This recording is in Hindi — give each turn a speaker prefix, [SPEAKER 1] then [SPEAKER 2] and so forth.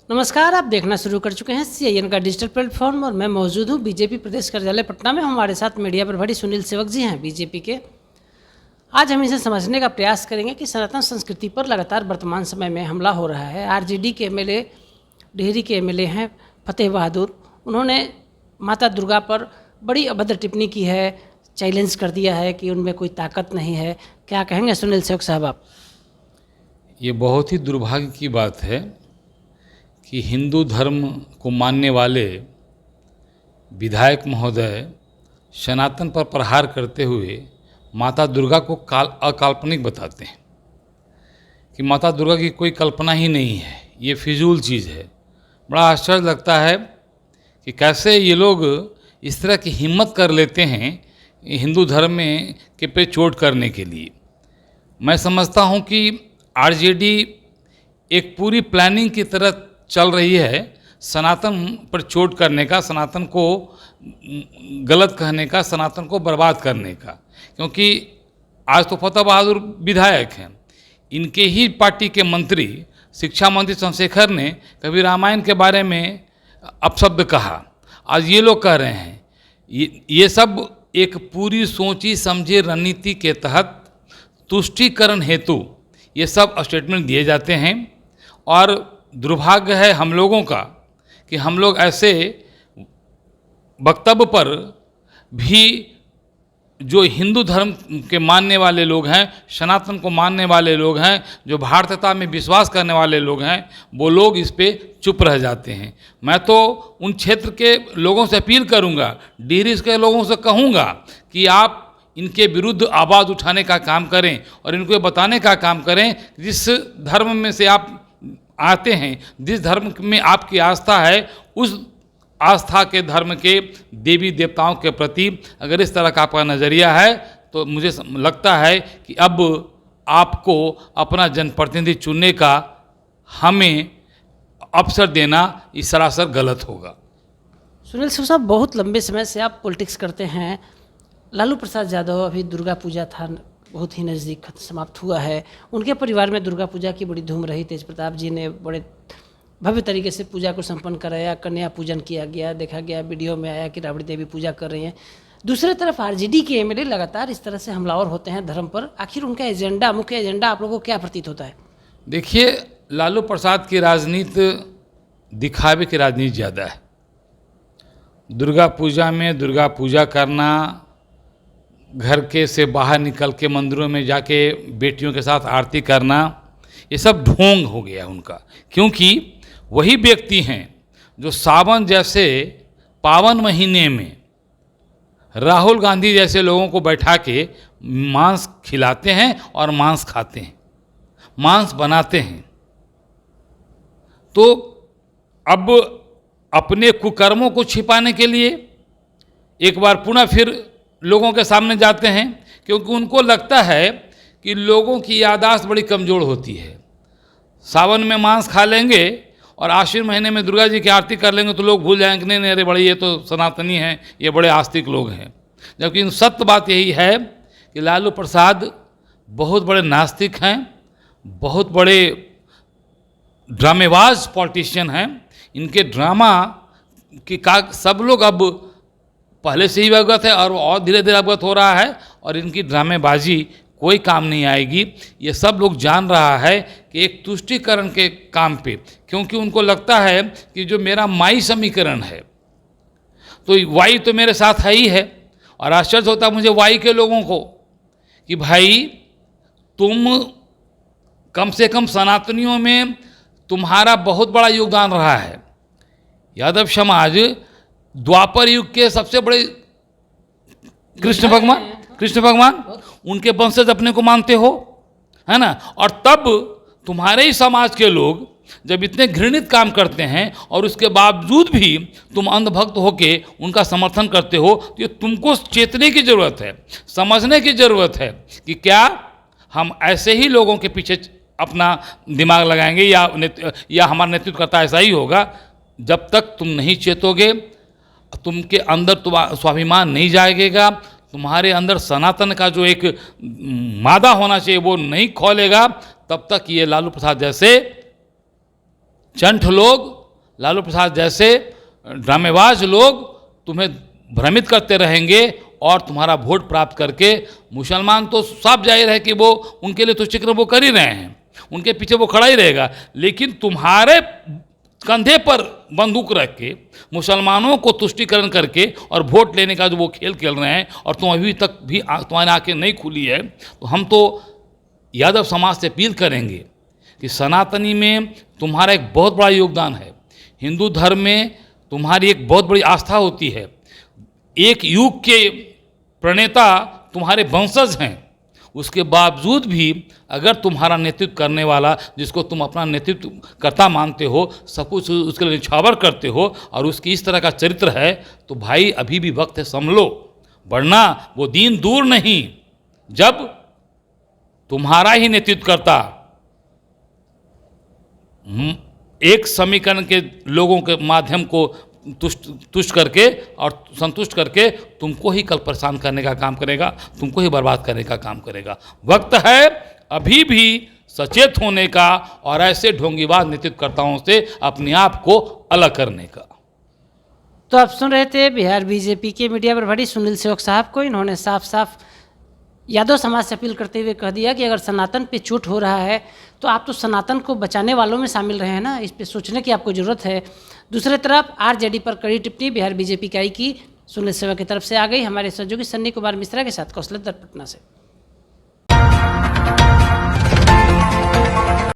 [SPEAKER 1] नमस्कार, आप देखना शुरू कर चुके हैं CIN का डिजिटल प्लेटफॉर्म और मैं मौजूद हूं बीजेपी प्रदेश कार्यालय पटना में। हमारे साथ मीडिया प्रभारी सुनील सेवक जी हैं बीजेपी के। आज हम इसे समझने का प्रयास करेंगे कि सनातन संस्कृति पर लगातार वर्तमान समय में हमला हो रहा है। आरजेडी के MLA, डेहरी के MLA हैं फतेह बहादुर, उन्होंने माता दुर्गा पर बड़ी अभद्र टिप्पणी की है, चैलेंज कर दिया है कि उनमें कोई ताकत नहीं है। क्या कहेंगे सुनील सेवक साहब आप?
[SPEAKER 2] ये बहुत ही दुर्भाग्य की बात है कि हिंदू धर्म को मानने वाले विधायक महोदय सनातन पर प्रहार करते हुए माता दुर्गा को अकाल्पनिक बताते हैं कि माता दुर्गा की कोई कल्पना ही नहीं है, ये फिजूल चीज़ है। बड़ा आश्चर्य लगता है कि कैसे ये लोग इस तरह की हिम्मत कर लेते हैं हिंदू धर्म में के पे चोट करने के लिए। मैं समझता हूँ कि आरजेडी एक पूरी प्लानिंग की तरह चल रही है सनातन पर चोट करने का, सनातन को गलत कहने का, सनातन को बर्बाद करने का। क्योंकि आज तो फतेह बहादुर विधायक हैं, इनके ही पार्टी के मंत्री, शिक्षा मंत्री चंद्रशेखर ने कभी रामायण के बारे में अपशब्द कहा। आज ये लोग कह रहे हैं। ये सब एक पूरी सोची समझी रणनीति के तहत तुष्टीकरण हेतु ये सब स्टेटमेंट दिए जाते हैं। और दुर्भाग्य है हम लोगों का कि हम लोग ऐसे वक्तव्य पर भी जो हिंदू धर्म के मानने वाले लोग हैं, सनातन को मानने वाले लोग हैं, जो भारतीयता में विश्वास करने वाले लोग हैं, वो लोग इस पे चुप रह जाते हैं। मैं तो उन क्षेत्र के लोगों से अपील करूंगा, डेहरी के लोगों से कहूंगा कि आप इनके विरुद्ध आवाज़ उठाने का काम करें और इनको बताने का काम करें जिस धर्म में से आप आते हैं, जिस धर्म में आपकी आस्था है, उस आस्था के धर्म के देवी देवताओं के प्रति अगर इस तरह का आपका नज़रिया है तो मुझे लगता है कि अब आपको अपना जनप्रतिनिधि चुनने का हमें अवसर देना इस सरासर गलत होगा।
[SPEAKER 1] सुनील साहब, बहुत लंबे समय से आप पॉलिटिक्स करते हैं। लालू प्रसाद यादव, अभी दुर्गा पूजा था, बहुत ही नज़दीक समाप्त हुआ है। उनके परिवार में दुर्गा पूजा की बड़ी धूम रही। तेज प्रताप जी ने बड़े भव्य तरीके से पूजा को संपन्न कराया, कन्या पूजन किया गया, देखा गया वीडियो में आया कि राबड़ी देवी पूजा कर रही हैं। दूसरी तरफ आरजेडी के MLA लगातार इस तरह से हमलावर होते हैं धर्म पर। आखिर उनका एजेंडा, मुख्य एजेंडा आप लोगों को क्या प्रतीत होता है?
[SPEAKER 2] देखिए, लालू प्रसाद की राजनीति दिखावे की राजनीति ज़्यादा है। दुर्गा पूजा में दुर्गा पूजा करना, घर के से बाहर निकल के मंदिरों में जाके बेटियों के साथ आरती करना, ये सब ढोंग हो गया उनका। क्योंकि वही व्यक्ति हैं जो सावन जैसे पावन महीने में राहुल गांधी जैसे लोगों को बैठा के मांस खिलाते हैं और मांस खाते हैं, मांस बनाते हैं। तो अब अपने कुकर्मों को छिपाने के लिए एक बार पुनः फिर लोगों के सामने जाते हैं, क्योंकि उनको लगता है कि लोगों की याददाश्त बड़ी कमज़ोर होती है। सावन में मांस खा लेंगे और आश्विन महीने में दुर्गा जी की आरती कर लेंगे तो लोग भूल जाएंगे, नहीं अरे बड़े ये तो सनातनी हैं, ये बड़े आस्तिक लोग हैं। जबकि सत्य बात यही है कि लालू प्रसाद बहुत बड़े नास्तिक हैं, बहुत बड़े ड्रामेबाज पॉलिटिशियन हैं। इनके ड्रामा की का सब लोग अब पहले से ही अवगत है और धीरे धीरे अवगत हो रहा है, और इनकी ड्रामेबाजी कोई काम नहीं आएगी। ये सब लोग जान रहा है कि एक तुष्टीकरण के काम पे, क्योंकि उनको लगता है कि जो मेरा माई समीकरण है तो वाई तो मेरे साथ है ही है। और आश्चर्य होता मुझे वाई के लोगों को कि भाई तुम कम से कम सनातनियों में तुम्हारा बहुत बड़ा योगदान रहा है। यादव समाज द्वापर युग के सबसे बड़े कृष्ण भगवान उनके वंशज अपने को मानते हो, है ना। और तब तुम्हारे ही समाज के लोग जब इतने घृणित काम करते हैं और उसके बावजूद भी तुम अंधभक्त होके उनका समर्थन करते हो, तो ये तुमको चेतने की ज़रूरत है, समझने की ज़रूरत है कि क्या हम ऐसे ही लोगों के पीछे अपना दिमाग लगाएंगे या हमारा नेतृत्व करता ऐसा ही होगा। जब तक तुम नहीं चेतोगे, तुमके अंदर स्वाभिमान नहीं जाएगा, तुम्हारे अंदर सनातन का जो एक मादा होना चाहिए वो नहीं खोलेगा, तब तक ये लालू प्रसाद जैसे चंठ लोग, लालू प्रसाद जैसे ड्रामेबाज लोग तुम्हें भ्रमित करते रहेंगे और तुम्हारा वोट प्राप्त करके, मुसलमान तो साफ जाहिर है कि वो उनके लिए तो जिक्र वो कर ही रहे हैं, उनके पीछे वो खड़ा ही रहेगा, लेकिन तुम्हारे कंधे पर बंदूक रख के मुसलमानों को तुष्टीकरण करके और वोट लेने का जो वो खेल खेल रहे हैं, और तुम अभी तक भी तुम्हारी आंखें नहीं खुली है, तो हम तो यादव समाज से अपील करेंगे कि सनातनी में तुम्हारा एक बहुत बड़ा योगदान है, हिंदू धर्म में तुम्हारी एक बहुत बड़ी आस्था होती है, एक युग के प्रणेता तुम्हारे वंशज हैं, उसके बावजूद भी अगर तुम्हारा नेतृत्व करने वाला, जिसको तुम अपना नेतृत्व करता मानते हो, सब कुछ उसके लिए निछावर करते हो, और उसकी इस तरह का चरित्र है, तो भाई अभी भी वक्त है, संभलो, वरना वो दिन दूर नहीं जब तुम्हारा ही नेतृत्व करता एक समीकरण के लोगों के माध्यम को तुष्ट करके और संतुष्ट करके तुमको ही कल परेशान करने का काम करेगा, तुमको ही बर्बाद करने का काम करेगा। वक्त है अभी भी सचेत होने का और ऐसे ढोंगीबाज नेतृत्वकर्ताओं से अपने आप को अलग करने का।
[SPEAKER 1] तो आप सुन रहे थे बिहार बीजेपी के मीडिया प्रभारी सुनील सेवक साहब को। इन्होंने साफ साफ यादव समाज से अपील करते हुए कह दिया कि अगर सनातन पे चोट हो रहा है तो आप तो सनातन को बचाने वालों में शामिल रहे हैं ना, इस पे सोचने की आपको ज़रूरत है। दूसरी तरफ आरजेडी पर कड़ी टिप्पणी बिहार बीजेपी इकाई की सुनील सेवक की तरफ से आ गई। हमारे सहयोगी सन्नी कुमार मिश्रा के साथ कौशल दत्त पटना से।